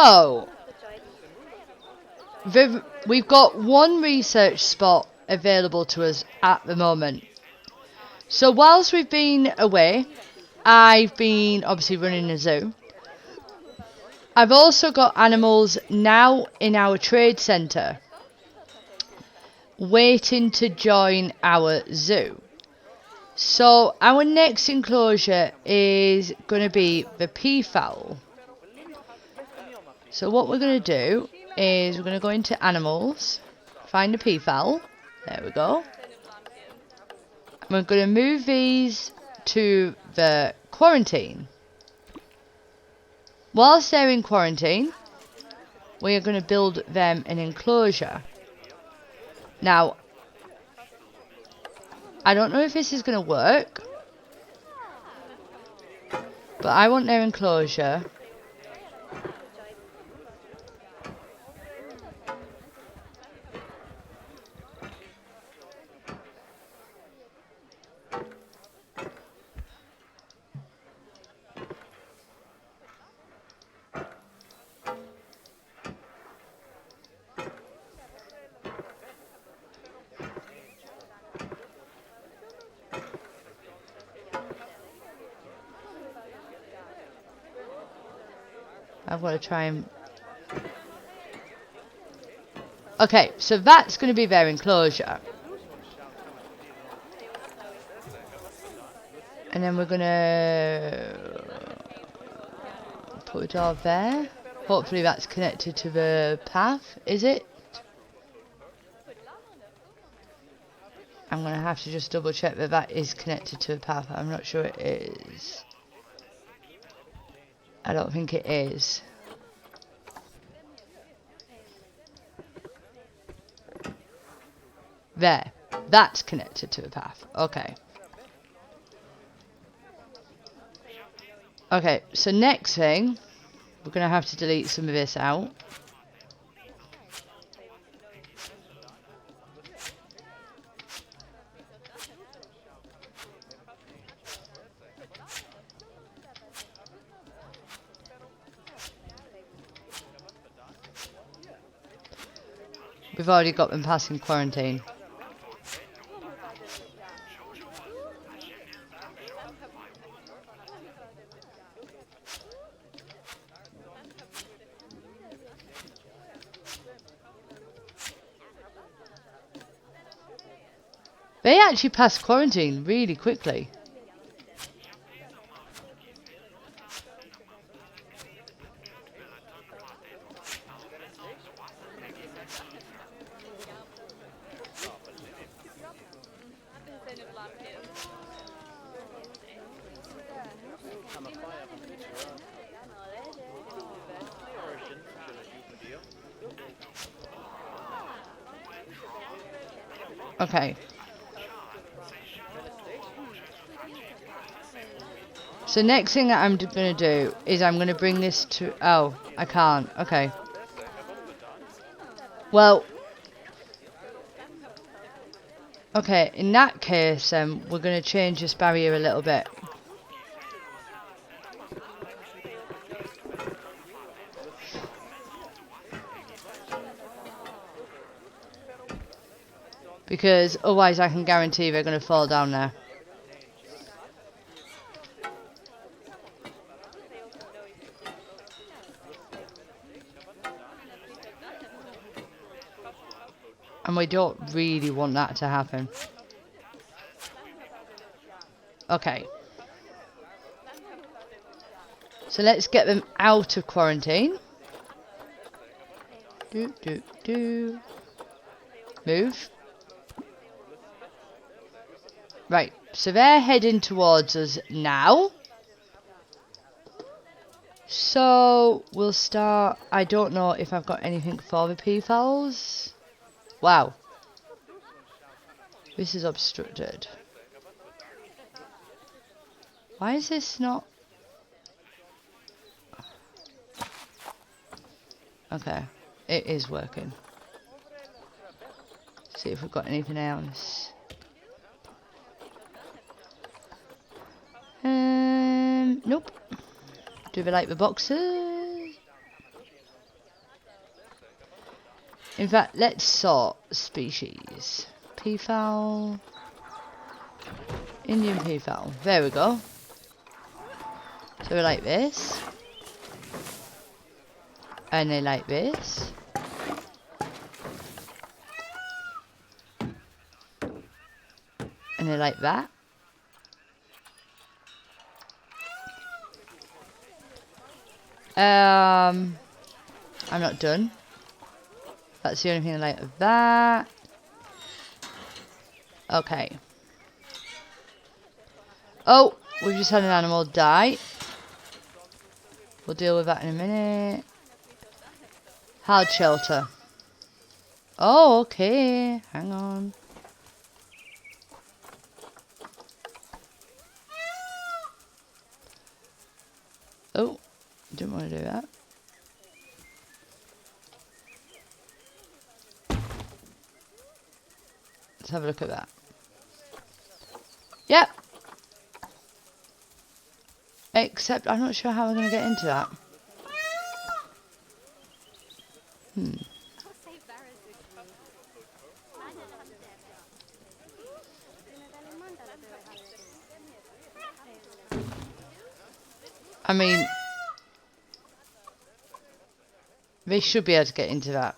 So, we've got one research spot available to us at the moment. So whilst we've been away, I've been obviously running a zoo. I've also got animals now in our trade centre waiting to join our zoo. So our next enclosure is going to be the peafowl. So what we're going to do is we're going to go into animals, find a peafowl. There we go. We're going to move these to the quarantine. Whilst they're in quarantine, we are going to build them an enclosure. Now, I don't know if this is going to work, but I want their enclosure I've got to try and... Okay, so that's going to be their enclosure. And then we're going to put a door there. Hopefully that's connected to the path. Is it? I'm going to have to just double check that that is connected to the path. I'm not sure it is. I don't think it is. There. That's connected to the path. Okay. Okay, so next thing, we're going to have to delete some of this out. We've already got them passing quarantine. They actually passed quarantine really quickly. Okay. So next thing that I'm going to do is I'm going to bring this to... Oh, I can't. Okay. Well... Okay, in that case, we're going to change this barrier a little bit. Because otherwise I can guarantee they're going to fall down there. And we don't really want that to happen. Okay. So let's get them out of quarantine. Move. Right, so they're heading towards us now. So we'll start. I don't know if I've got anything for the peafowls. Wow. This is obstructed. Why is this not... Okay, it is working. See if we've got anything else. Nope. Do they like the boxes? In fact, let's sort species. Peafowl. Indian peafowl. There we go. So we like this. And they like this. And they like that. I'm not done. That's the only thing I like of that. Okay. Oh, we've just had an animal die. We'll deal with that in a minute. Hard shelter. Oh, okay. Hang on. Oh, didn't want to do that. Let's have a look at that. Yep. Except I'm not sure how we're going to get into that. I mean, they should be able to get into that.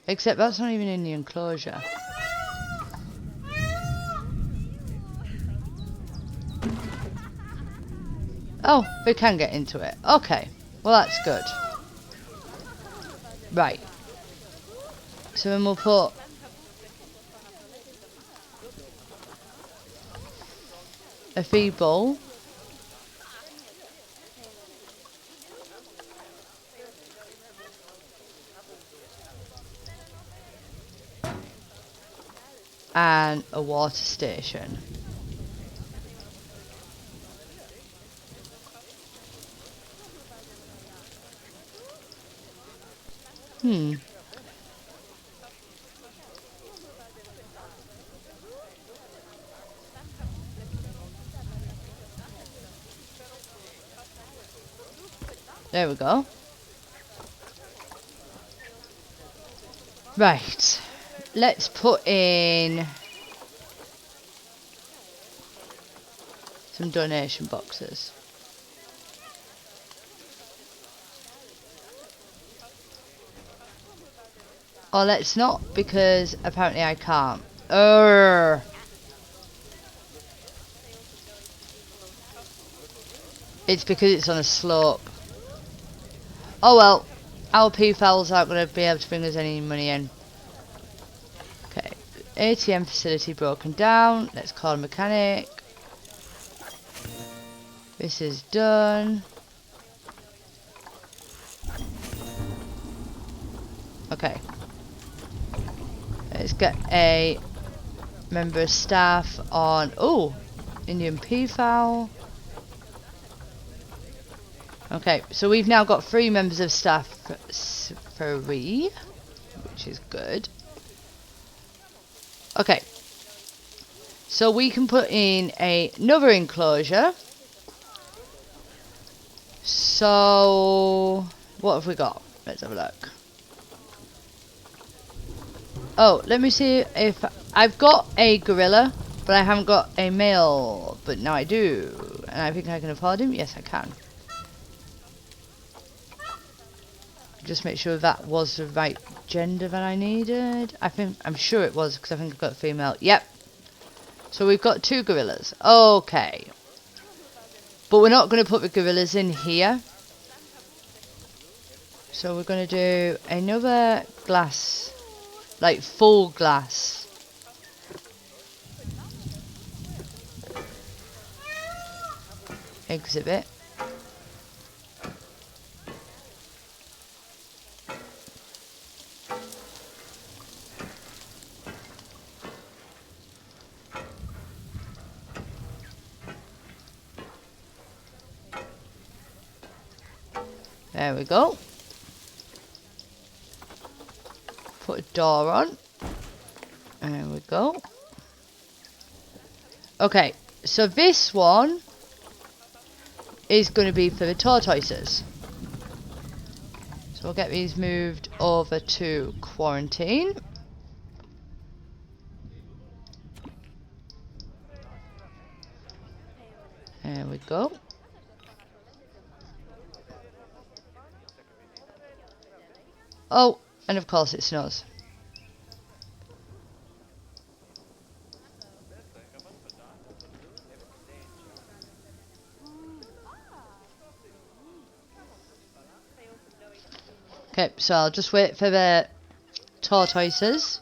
Except that's not even in the enclosure. Oh, they can get into it. Okay. Well, that's good. Right. So then we'll put a feed bowl. And a water station. There we go. Right. Let's put in some donation boxes. Oh, let's not, because apparently I can't. It's because it's on a slope. Oh well, our peafowls aren't going to be able to bring us any money in. Okay, ATM facility broken down. Let's call a mechanic. This is done. Okay. Let's get a member of staff on... Oh! Indian peafowl. Okay, so we've now got 3 members of staff free, which is good. Okay. So we can put in another enclosure. So... what have we got? Let's have a look. Oh, let me see if... I've got a gorilla, but I haven't got a male. But now I do. And I think I can afford him. Yes, I can. Just make sure that was the right gender that I needed. I'm sure it was, because I think I've got a female. Yep. So we've got 2 gorillas. Okay. But we're not going to put the gorillas in here. So we're going to do another glass, like full glass. Exhibit. There we go. Put a door on. There we go. Okay, so this one is going to be for the tortoises. So we'll get these moved over to quarantine. There we go. Oh, and of course it snows. Okay, so I'll just wait for the tortoises.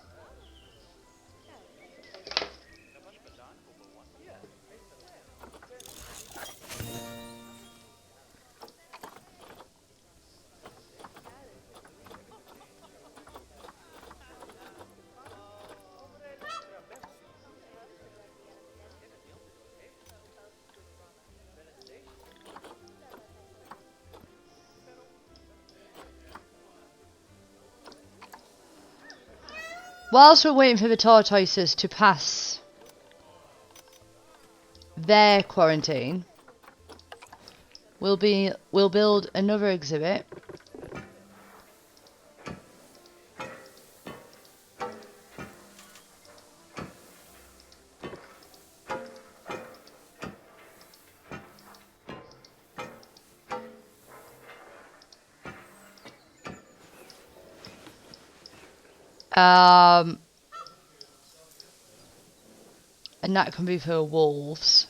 Whilst we're waiting for the tortoises to pass their quarantine, we'll build another exhibit. And that can be for wolves.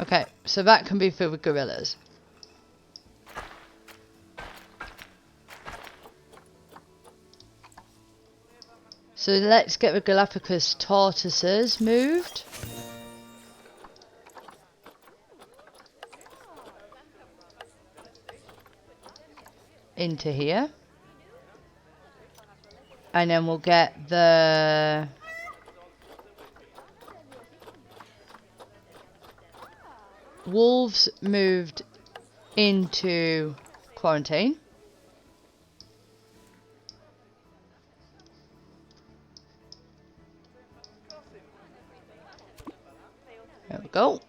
Okay, so that can be filled with gorillas. So let's get the Galapagos tortoises moved. Into here. And then we'll get the wolves moved into quarantine. There we go.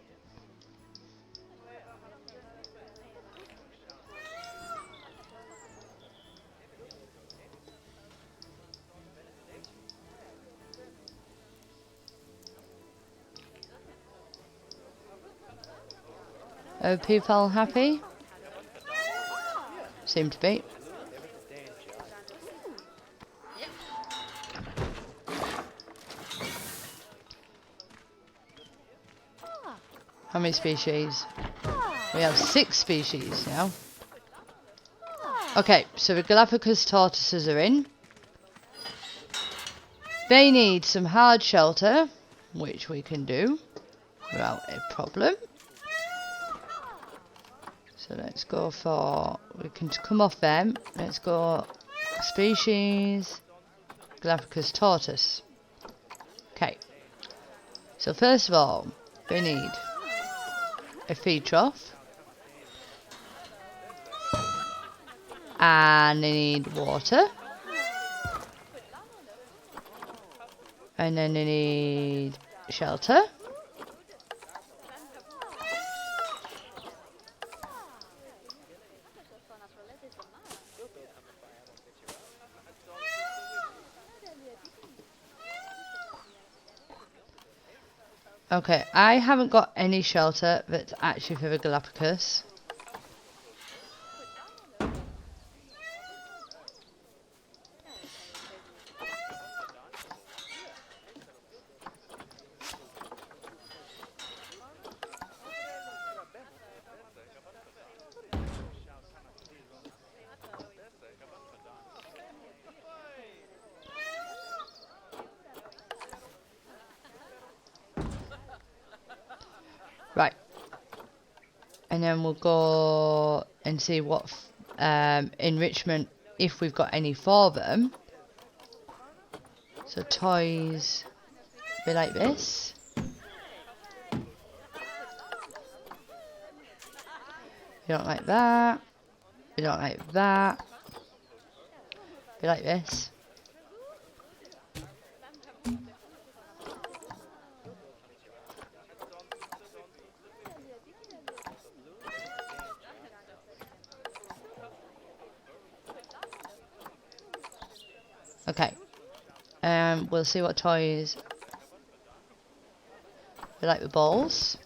Are people happy? Seem to be. How many species? We have 6 species now. Okay, so the Galapagos tortoises are in. They need some hard shelter, which we can do without a problem. So let's go for, we can come off them. Let's go species, Galapagos tortoise. Okay. So first of all, they need a feed trough. And they need water. And then they need shelter. Okay, I haven't got any shelter that's actually for the Galapagos. Right. And then we'll go and see what enrichment, if we've got any for them. So toys, be like this. You don't like that. You don't like that. Be like this. Okay. We'll see what toys we like the balls.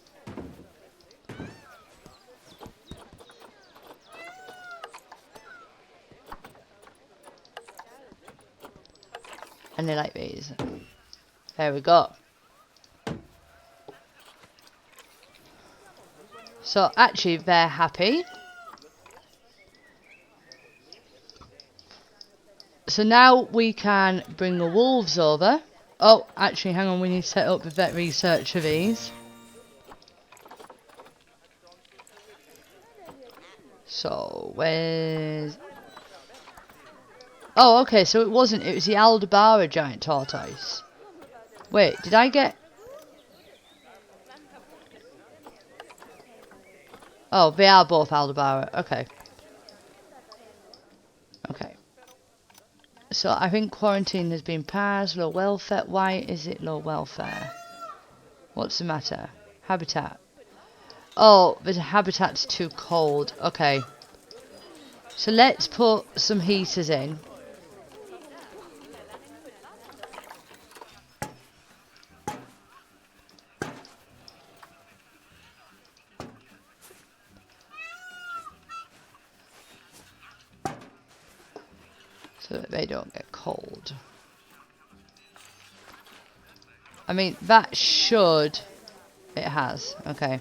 And they like these. There we go. So actually they're happy. So now we can bring the wolves over. Oh, actually, hang on, we need to set up the vet research for these. So, where's... Oh, okay, so it wasn't, it was the Aldabara giant tortoise. Wait, did I get... Oh, they are both Aldabara, okay. Okay. So, I think quarantine has been passed, low welfare. Why is it low welfare? What's the matter? Habitat. Oh, the habitat's too cold, okay. So let's put some heaters in. So that they don't get cold. I mean, that should... It has, okay.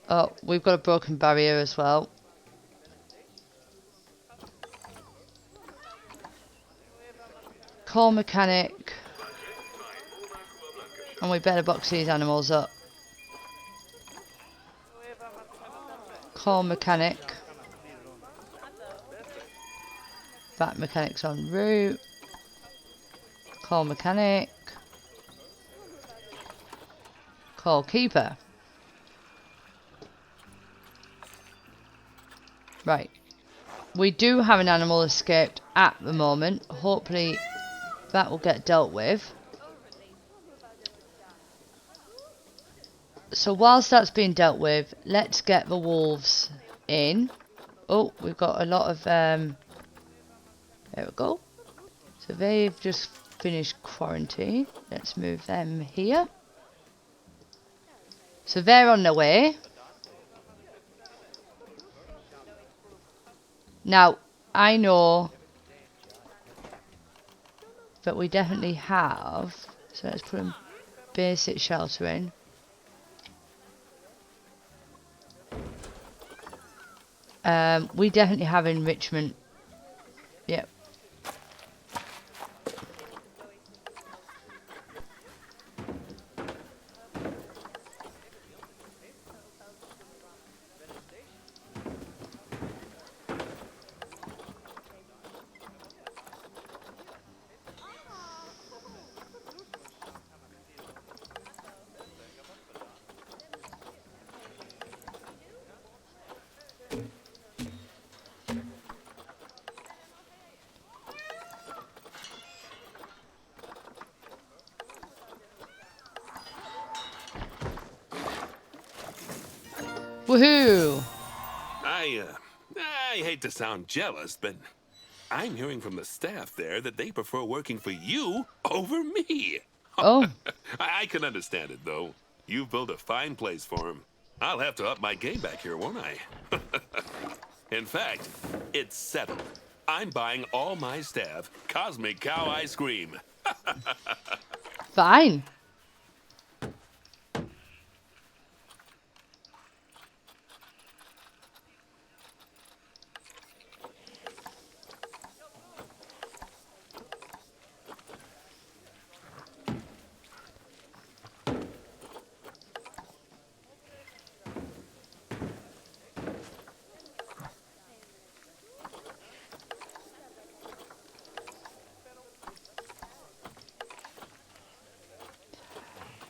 Oh, we've got a broken barrier as well. Call mechanic. And we better box these animals up. Call mechanic. Vat mechanic's en route. Call mechanic. Call keeper. Right. We do have an animal escaped at the moment. Hopefully that will get dealt with. So whilst that's being dealt with, let's get the wolves in. Oh, we've got a lot of... there we go. So they've just finished quarantine. Let's move them here. So they're on their way. Now, I know that we definitely have... So let's put a basic shelter in. We definitely have enrichment. Yep. Woohoo! I I hate to sound jealous, but I'm hearing from the staff there that they prefer working for you over me. Oh, I can understand it, though. You've built a fine place for him. I'll have to up my game back here, won't I? In fact, it's settled. I'm buying all my staff Cosmic Cow ice cream. fine.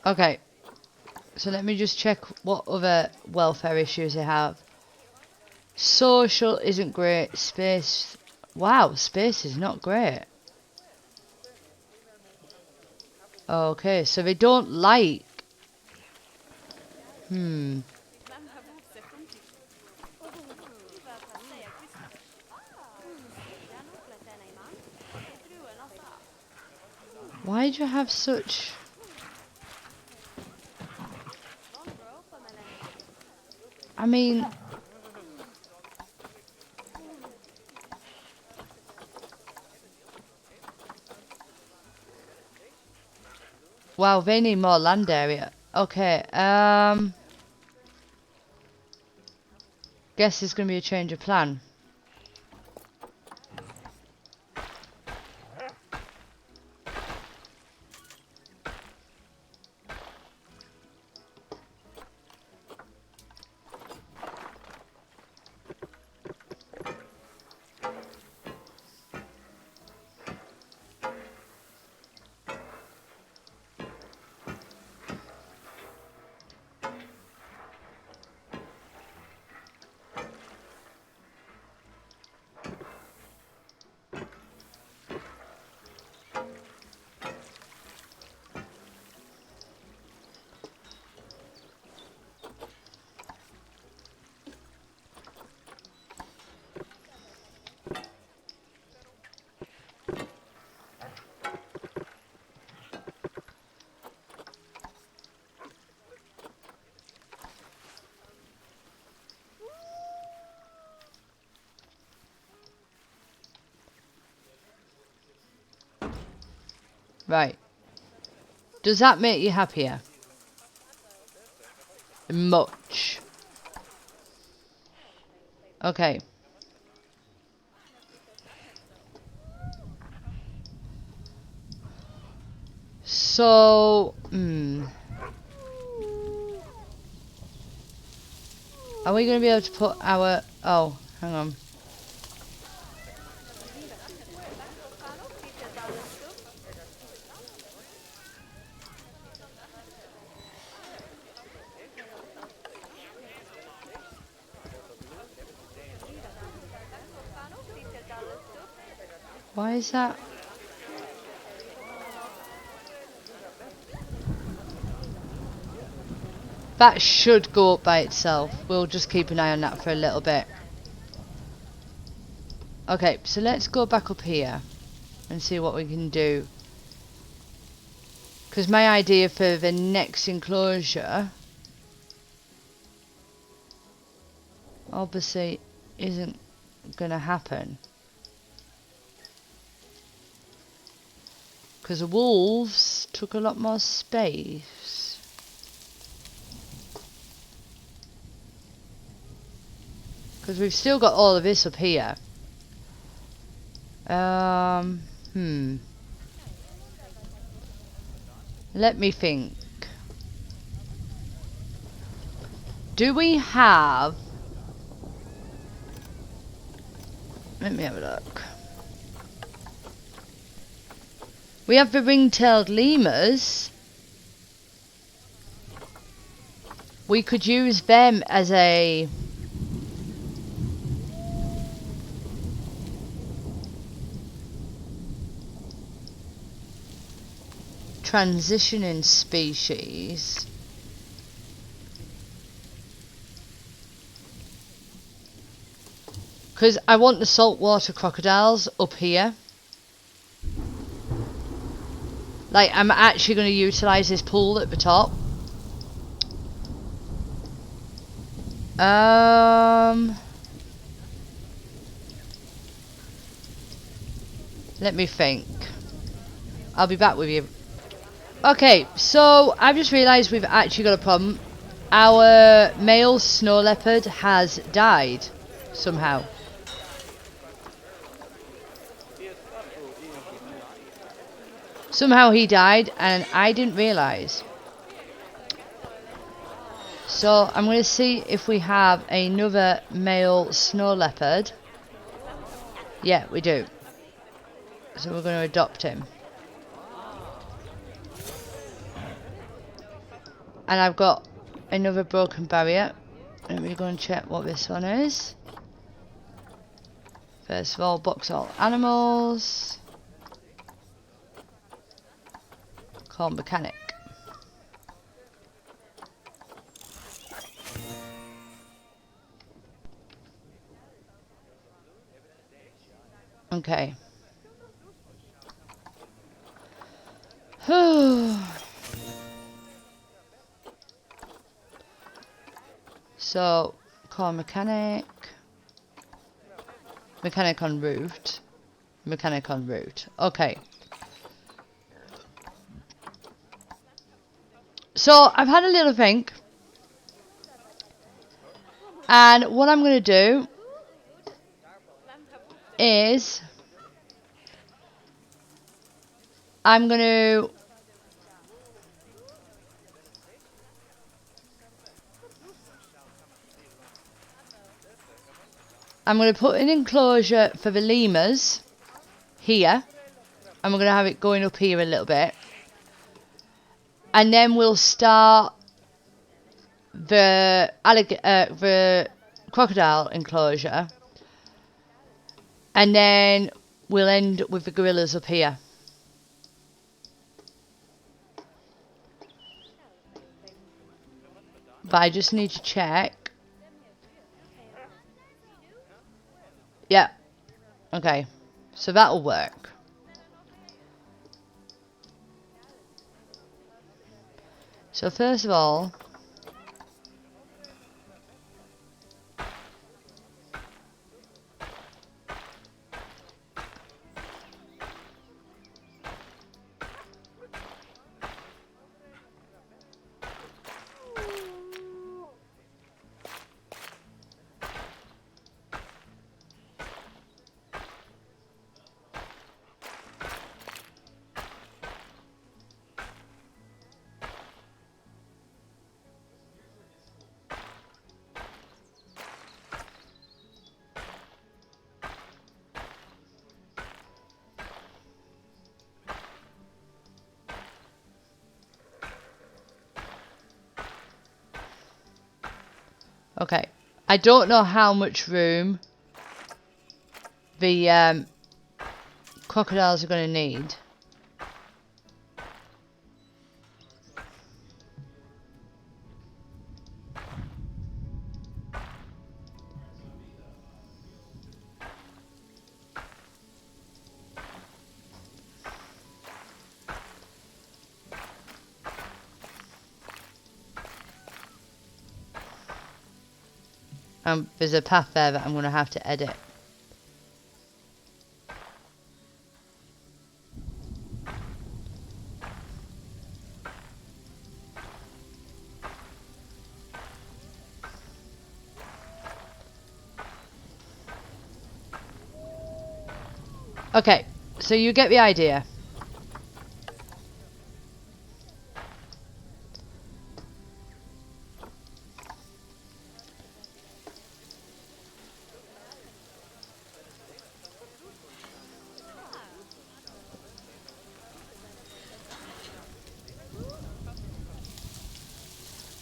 Okay. So let me just check what other welfare issues they have. Social isn't great. Space. Wow, space is not great. Okay, so they don't like. Why'd you have such... I mean... Wow, they need more land area. Okay, guess there's gonna be a change of plan. Right. Does that make you happier? Much. Okay. So, are we going to be able to put our... Oh, hang on. Why is that? That should go up by itself. We'll just keep an eye on that for a little bit. Okay, so let's go back up here and see what we can do. Because my idea for the next enclosure obviously isn't going to happen. Because the wolves took a lot more space. Because we've still got all of this up here. Let me think. Do we have... Let me have a look. We have the ring-tailed lemurs. We could use them as a... transitioning species. Because I want the saltwater crocodiles up here. Like, I'm actually going to utilise this pool at the top. Let me think. I'll be back with you. Okay, so I've just realised we've actually got a problem. Our male snow leopard has died somehow. Somehow he died and I didn't realise. So I'm going to see if we have another male snow leopard. Yeah, we do. So we're going to adopt him. And I've got another broken barrier. Let me go and check what this one is. First of all, box all animals. Call mechanic. Okay. So, call mechanic. Mechanic on route. Mechanic on route. Okay. So, I've had a little think. And what I'm going to do is I'm going to put an enclosure for the lemurs here, and we're going to have it going up here a little bit, and then we'll start the crocodile enclosure, and then we'll end with the gorillas up here. But I just need to check. Yeah. Okay. So that'll work. So first of all, okay, I don't know how much room the crocodiles are going to need. There's a path there that I'm going to have to edit. Okay, so you get the idea.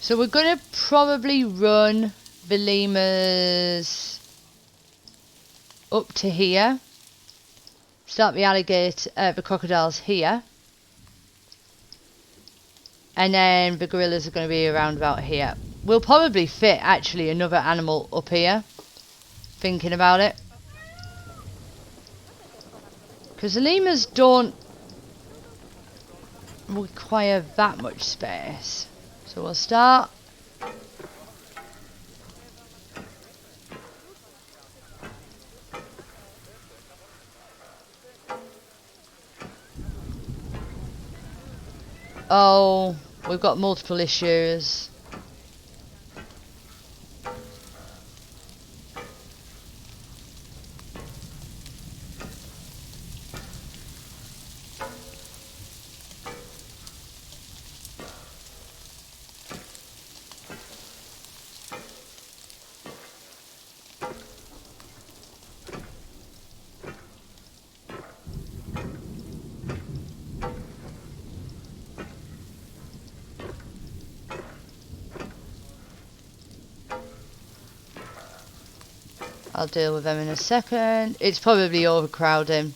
So we're going to probably run the lemurs up to here. Start the crocodiles here. And then the gorillas are going to be around about here. We'll probably fit actually another animal up here. Thinking about it. Because the lemurs don't require that much space. So we'll start. Oh, we've got multiple issues. I'll deal with them in a second. It's probably overcrowding.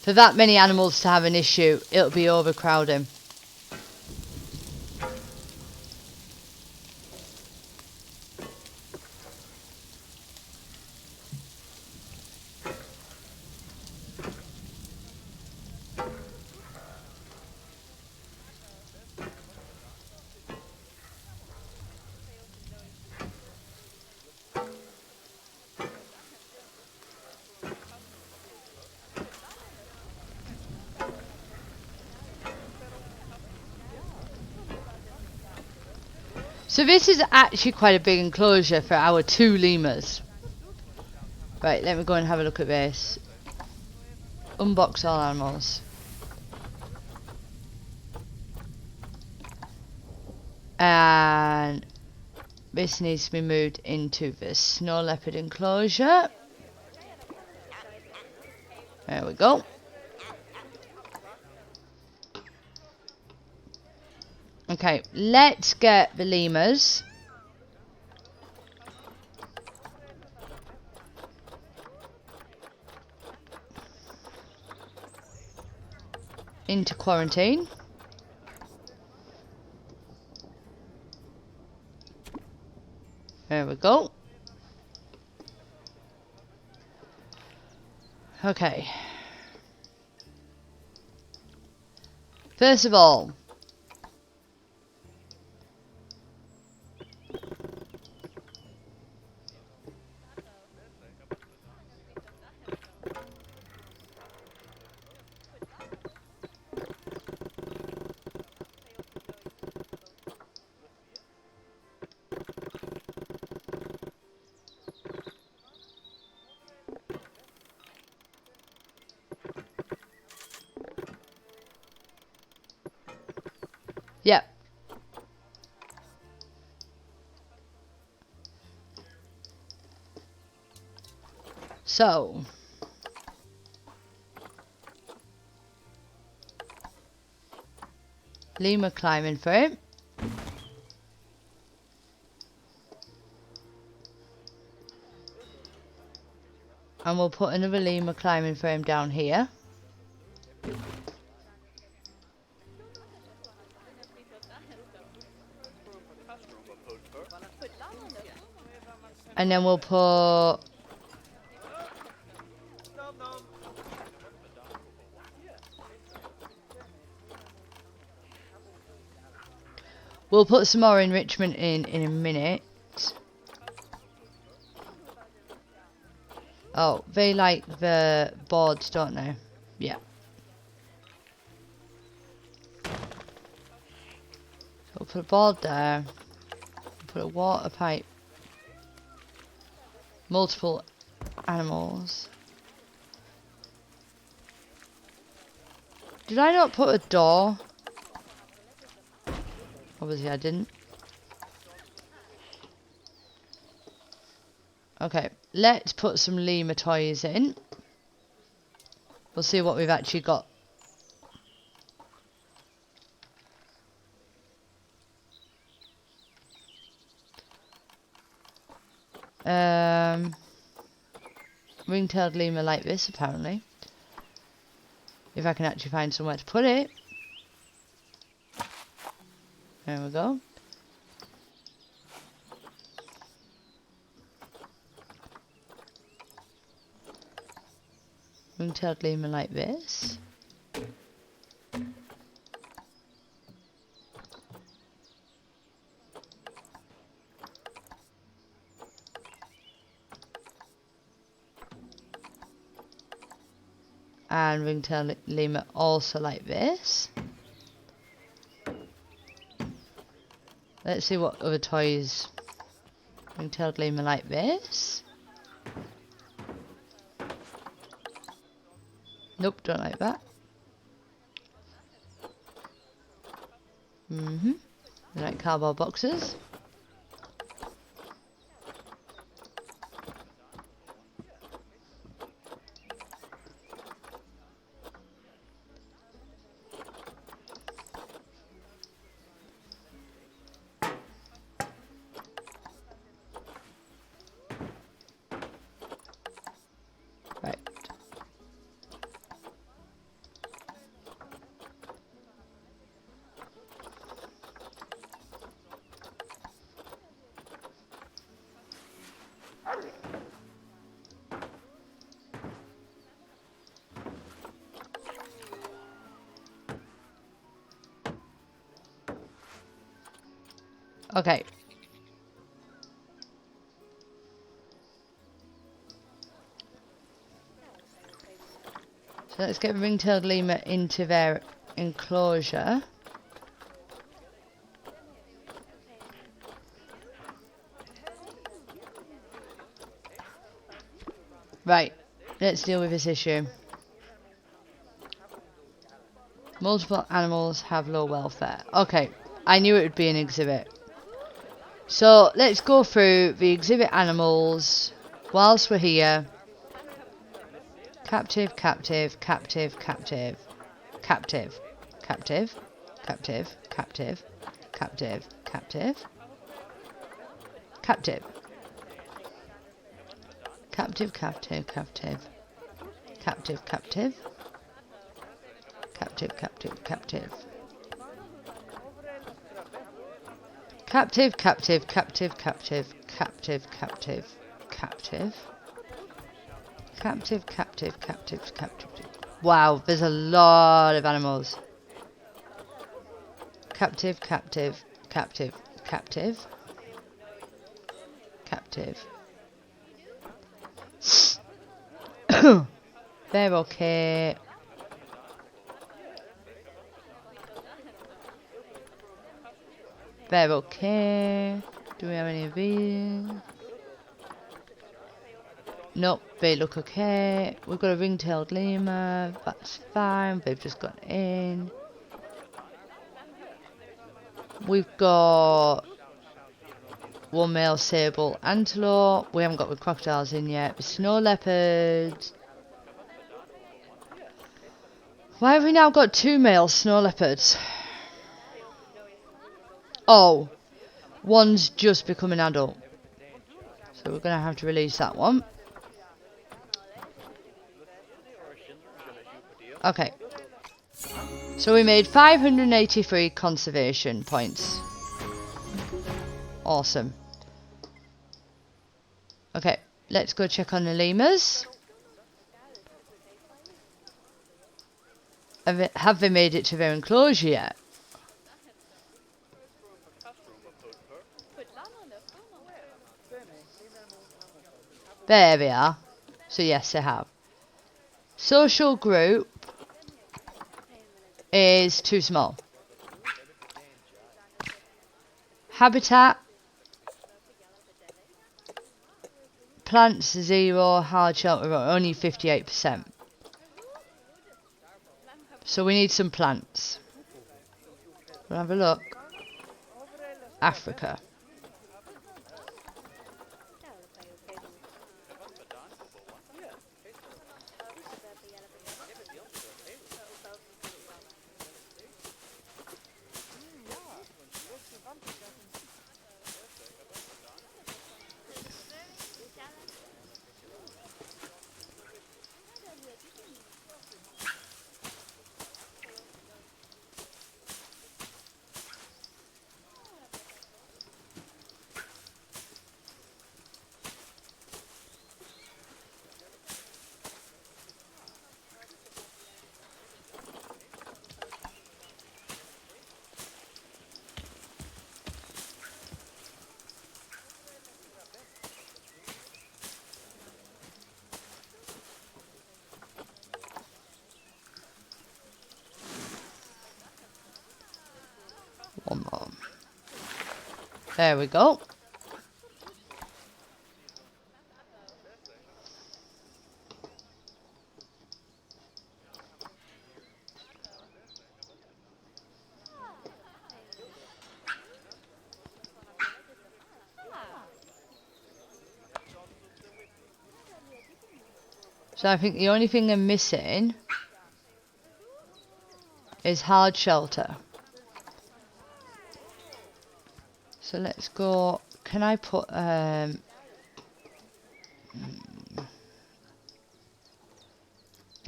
For that many animals to have an issue, it'll be overcrowding. So this is actually quite a big enclosure for our 2 lemurs. Right, let me go and have a look at this. Unbox all animals. And this needs to be moved into the snow leopard enclosure. There we go. Okay, let's get the lemurs into quarantine. There we go. Okay. First of all, yep. So, lemur climbing for it. And we'll put another lemur climbing frame down here. And then we'll put some more enrichment in a minute. Oh, they like the boards, don't they? Yeah. So we'll put a board there. Put a water pipe. Multiple animals. Did I not put a door? Obviously I didn't. Okay, let's put some lemur toys in. We'll see what we've actually got. Ring-tailed lemur like this, apparently. If I can actually find somewhere to put it. There we go. ring-tailed lemur like this. And ring-tailed lemur also like this. Let's see what other toys. Ring-tailed lemur like this. Nope, don't like that. They like cardboard boxes. Right. Okay. So let's get ring-tailed lemur into their enclosure. Right, let's deal with this issue. Multiple animals have low welfare. Okay, I knew it would be an exhibit. So let's go through the exhibit animals whilst we're here. Captive, captive, captive, captive, captive, captive, captive, captive, captive, captive, captive, captive, captive, captive, captive, captive, captive, captive, captive. Captive, captive, captive, captive, captive, captive, captive. Captive, captive, captive, captive. Wow, there's a lot of animals. Captive, captive, captive, captive. Captive. They're okay. They're okay. Do we have any of these? Nope, they look okay. We've got a ring-tailed lemur. That's fine. They've just got in. We've got one male sable antelope. We haven't got the crocodiles in yet. The snow leopards. Why have we now got 2 male snow leopards? Oh, one's just become an adult. So we're going to have to release that one. Okay. So we made 583 conservation points. Awesome. Okay, let's go check on the lemurs. Have they made it to their enclosure yet? There they are. So yes, they have. Social group is too small. Habitat. Plants 0, hard shelter only 58%. So we need some plants. We'll have a look. Africa. There we go. So I think the only thing I'm missing is hard shelter. So let's go. Can I put they're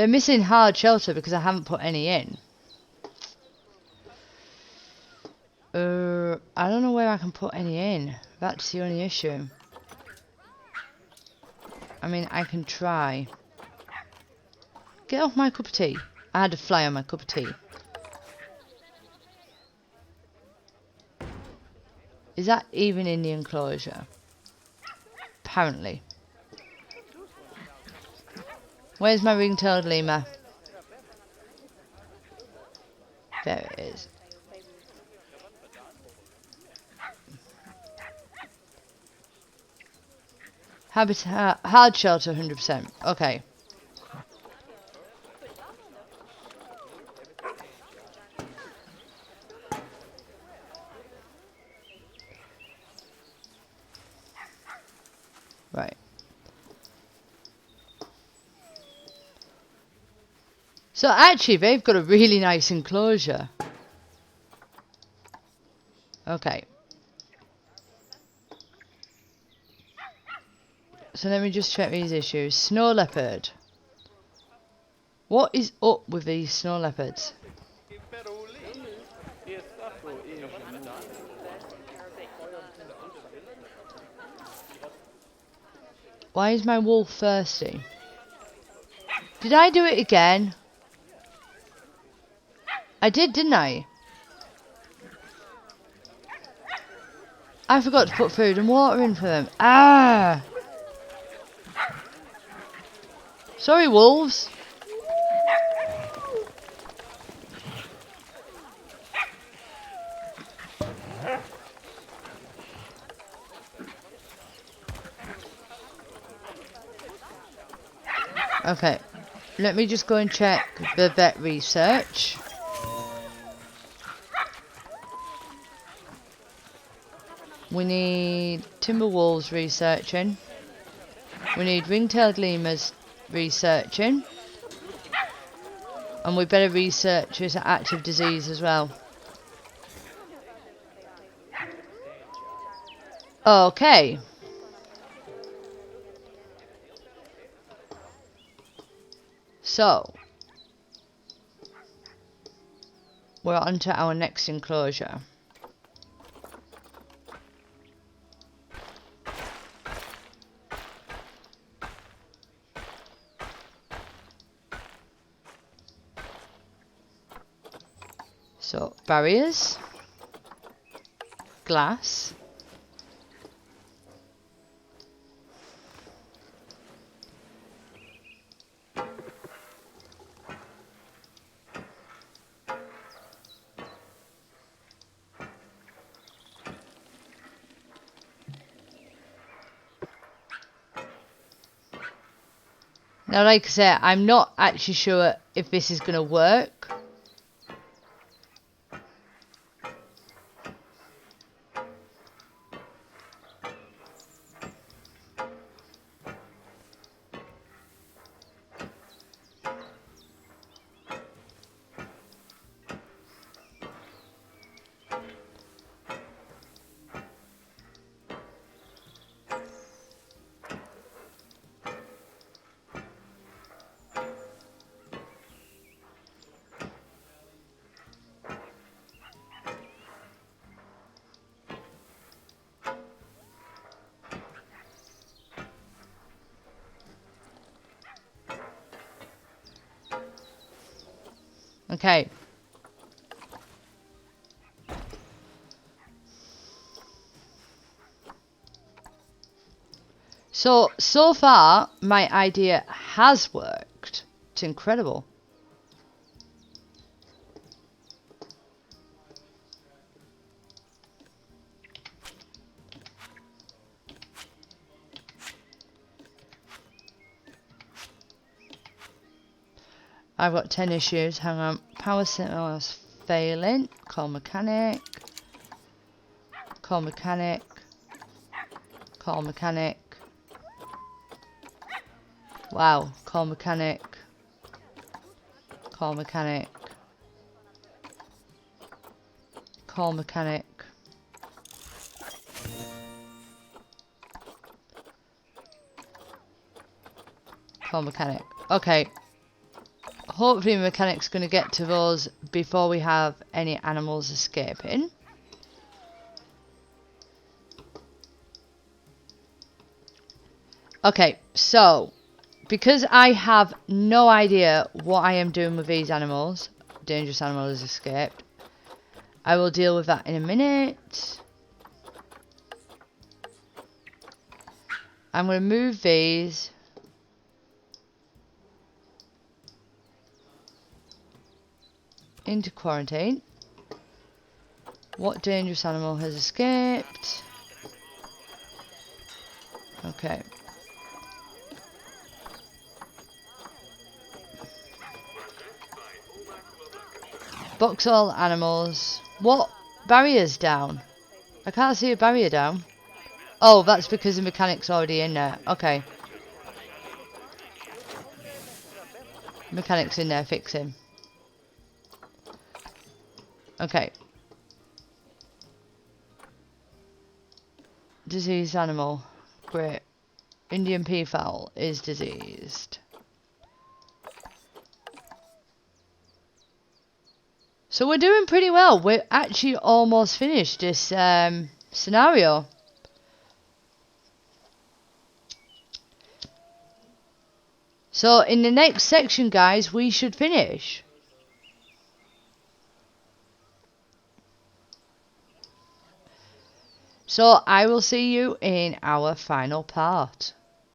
missing hard shelter because I haven't put any in. I don't know where I can put any in. That's the only issue. I mean, I can try. Get off my cup of tea. I had a fly on my cup of tea. Is that even in the enclosure? Apparently. Where's my ring-tailed lemur? There it is. Habitat, hard shelter, 100%. Okay. Right. So actually, they've got a really nice enclosure. Okay. So let me just check these issues. Snow leopard. What is up with these snow leopards? Why is my wolf thirsty? Did I do it again? I did, didn't I? I forgot to put food and water in for them. Ah! Sorry, wolves. Okay. Let me just go and check the vet research. We need timber wolves researching. We need ring-tailed lemurs researching. And we better research his active disease as well. Okay. So, we're on to our next enclosure. So, barriers, glass, now like I said, I'm not actually sure if this is going to work. Okay. So far, my idea has worked. It's incredible. I've got 10 issues. Hang on. Power signals failing. Call mechanic. Call mechanic. Call mechanic. Wow. Call mechanic. Call mechanic. Call mechanic. Call mechanic. Okay. Hopefully the mechanic's going to get to those before we have any animals escaping. Okay, so because I have no idea what I am doing with these animals, dangerous animal has escaped, I will deal with that in a minute. I'm going to move these. Into quarantine. What dangerous animal has escaped? Okay. Box all animals. What? Barrier's down. I can't see a barrier down. Oh, that's because the mechanic's already in there. Okay. Mechanic's in there, fix him. Okay. Diseased animal. Great. Indian peafowl is diseased. So we're doing pretty well. We're actually almost finished this scenario. So in the next section, guys, we should finish. So I will see you in our final part.